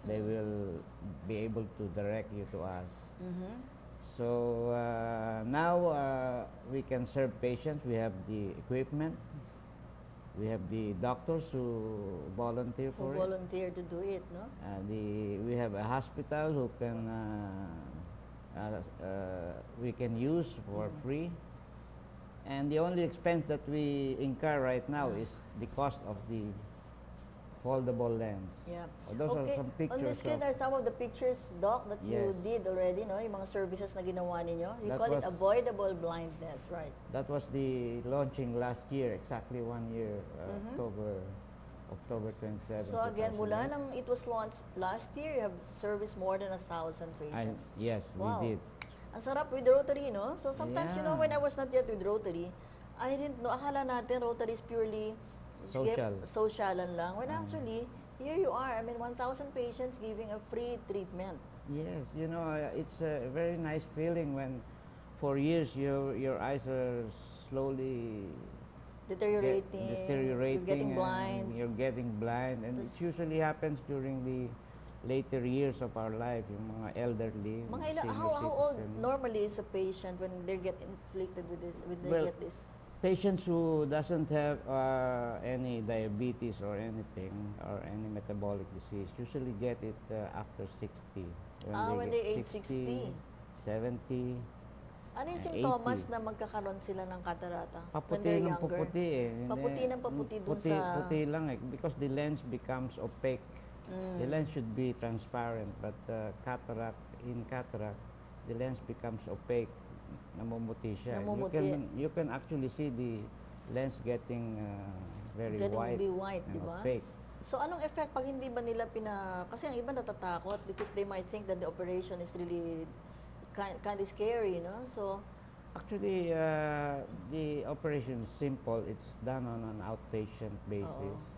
they will be able to direct you to us. So now we can serve patients. We have the equipment. We have the doctors who volunteer for it. Volunteer to do it, no? We have a hospital who can we can use for free. And the only expense that we incur right now is the cost of the foldable lens. Yeah. Those are some pictures. On the screen are some of the pictures, Doc, that you did already, no? Yung mga services na ginawa ninyo. You call it avoidable blindness, right? That was the launching last year, exactly 1 year, October 27. So again, mula nang it was launched last year, you have serviced more than 1,000 patients. Yes, wow. We did. Ang sarap with Rotary, no? So sometimes, you know, when I was not yet with Rotary, I didn't know, akala natin Rotary is purely socialan lang. When actually, here you are. I mean, 1,000 patients giving a free treatment. Yes, you know, it's a very nice feeling when for years your eyes are slowly deteriorating, you're getting blind. You're getting blind. And it usually happens during the later years of our life, yung mga elderly, how old normally is a patient when they get inflicted with this, when they get this? Patients who doesn't have any diabetes or anything, or any metabolic disease, usually get it after 60. When they age 60. 70. Ano yung simptomas na magkakaroon sila ng katarata when Paputi they're ng younger? paputi eh. Paputi ng paputi dun sa... Puti lang eh, because the lens becomes opaque. The lens should be transparent, but in cataract, the lens becomes opaque. Namumuti siya. You can actually see the lens getting very white and opaque. So anong effect pag hindi ba nila kasi ang iba natatakot because they might think that the operation is really kind of scary, no? So actually the operation is simple. It's done on an outpatient basis.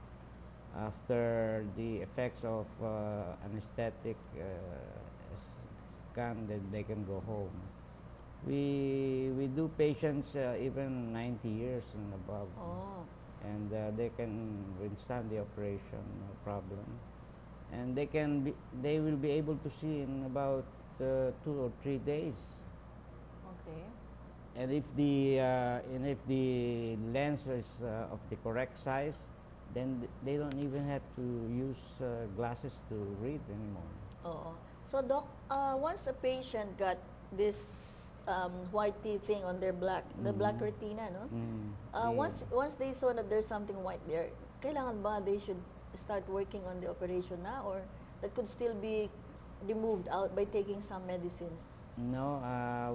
After the effects of anesthetic scan, then they can go home. We do patients even 90 years and above, and they can withstand the operation, no problem. And they will be able to see in about 2 or 3 days. Okay. And if the lens is of the correct size, then they don't even have to use glasses to read anymore. So Doc, once a patient got this whitey thing on their black retina, no? Once they saw that there's something white there, kailangan ba they should start working on the operation na, or that could still be removed out by taking some medicines? No,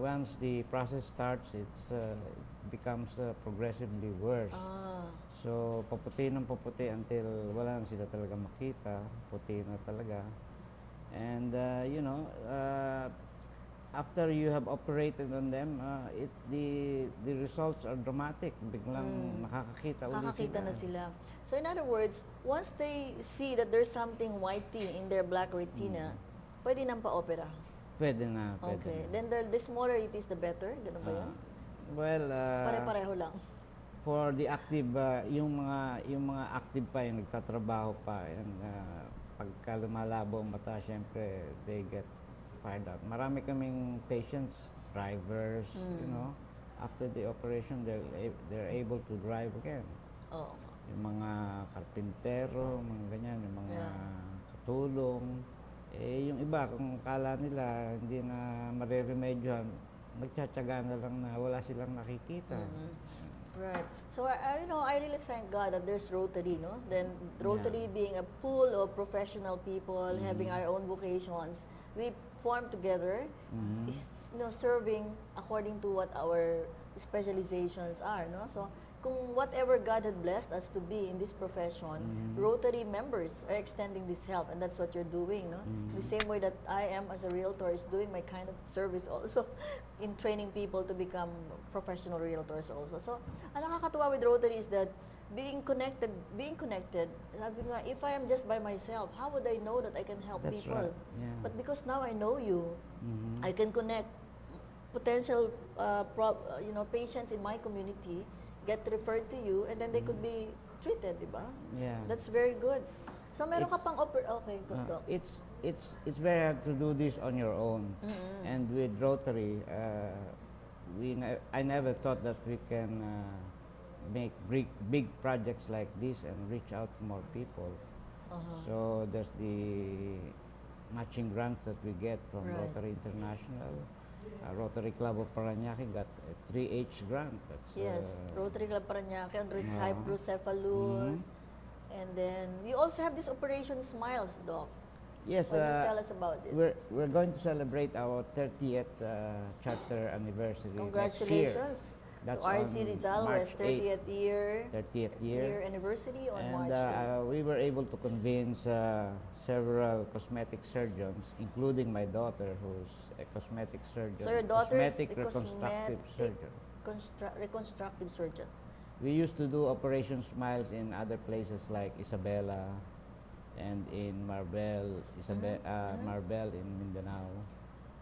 once the process starts, it becomes progressively worse. So, paputi ng paputi until wala na sila talaga makita. Puti na talaga. And, you know, after you have operated on them, the results are dramatic. Biglang nakakakita ulit sila. Nakakakita na sila. So, in other words, once they see that there's something whitey in their black retina, pwede nang pa-opera? Pwede na. Okay. Then the smaller it is, the better? Ganun ba yun? Well, pare-pareho lang. For the active, yung mga active pa, yung nagtatrabaho pa, and pagka lumalabo ang mata, syempre, they get fired out. Marami kaming patients, drivers, you know, after the operation, they're able to drive again. Yung mga karpintero, mga ganyan, yung mga katulong. Yung iba, kung kala nila hindi na mareremedyohan, nagtsatsaga na lang na wala silang nakikita. Right. So, you know, I really thank God that there's Rotary, no? Then, Rotary being a pool of professional people, having our own vocations, we form together, is, you know, serving according to what our specializations are, no? So, kung whatever God had blessed us to be in this profession, Rotary members are extending this help, and that's what you're doing, no? In the same way that I am as a realtor is doing my kind of service also in training people to become professional realtors also. So, ang nakakatuwa with Rotary is that being connected, sabi nga, if I am just by myself, how would I know that I can help people? Right. Yeah. But because now I know you, I can connect potential you know, patients in my community, get referred to you, and then they could be treated, di ba? Yeah. That's very good. So meron ka It's- pang okay, good Doc. it's very hard to do this on your own. And with Rotary, I never thought that we can make big projects like this and reach out to more people. So there's the matching grants that we get from Right. Rotary International. Rotary Club of Paranaque got a 3H grant. That's Yes, Rotary Club Paranaque, Andres Yeah. Hydrocephalus. And then you also have this Operation Smiles, Doc. Yes, Can you tell us about it? we're going to celebrate our 30th charter anniversary next year. Congratulations That's to RC on Rizal, March West 30th year. 30th year. Anniversary on And March 8th. we were able to convince several cosmetic surgeons, including my daughter, who's a cosmetic surgeon. So your daughter is cosmetic a reconstructive surgeon. reconstructive surgeon. We used to do Operation Smiles in other places like Isabela and in Marbel, Marbel in Mindanao.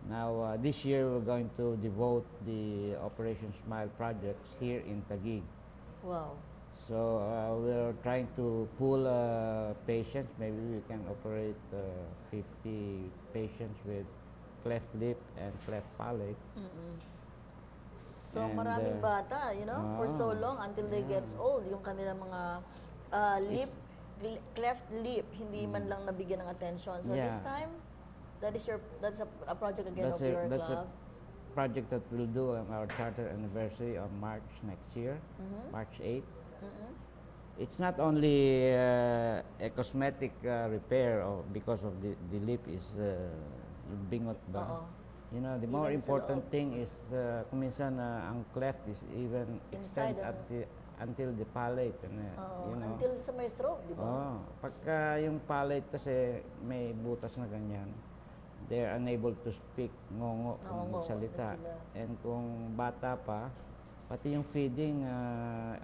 Now, this year we're going to devote the Operation Smile projects here in Taguig. Wow. So we're trying to pool patients. Maybe we can operate 50 patients with cleft lip and cleft palate. So And, maraming bata, for so long until they gets old, yung kanilang mga cleft lip, hindi man lang nabigyan ng attention. So this Yeah. time, that's a project again That's of your that's club. a project that we'll do on our charter anniversary on March next year, March 8th. It's not only a cosmetic repair because of the lip is yung bingot ba. Oo. You know, the Even more sa important loob. thing is kung minsan ang cleft is even Inside extends until the palate. And, Oo, you know. until sa may throat, di ba? Oh, pagka yung palate kasi may butas na ganyan, they're unable to speak, ngongo, kung Ngongo magsalita. na sila. And kung bata pa, pati yung feeding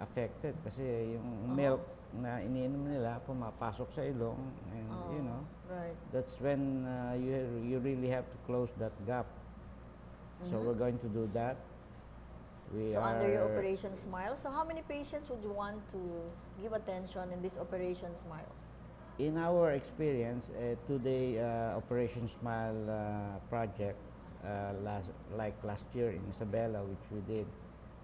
affected kasi yung milk na iniinom nila pumapasok sa ilong and you know, Right. that's when you really have to close that gap. So we're going to do that. So under your Operation Smiles, so how many patients would you want to give attention in this Operation Smiles? In our experience, a two-day Operation Smile project, last year in Isabela, which we did,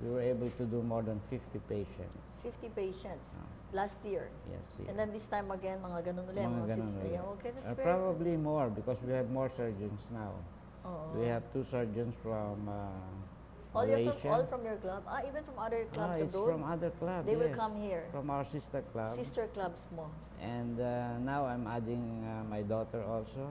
we were able to do more than 50 patients. 50 patients last year. Yes, yes. And then this time again, mga ganun ulit. Mga ganun 50. ulit. Yeah, okay, that's very Probably more because we have more surgeons now. Oo. We have 2 surgeons from all Malaysia. from your club? Even from other clubs It's abroad? from other clubs. They will yes. come here. From our sister club. Sister clubs mo. And now I'm adding my daughter also.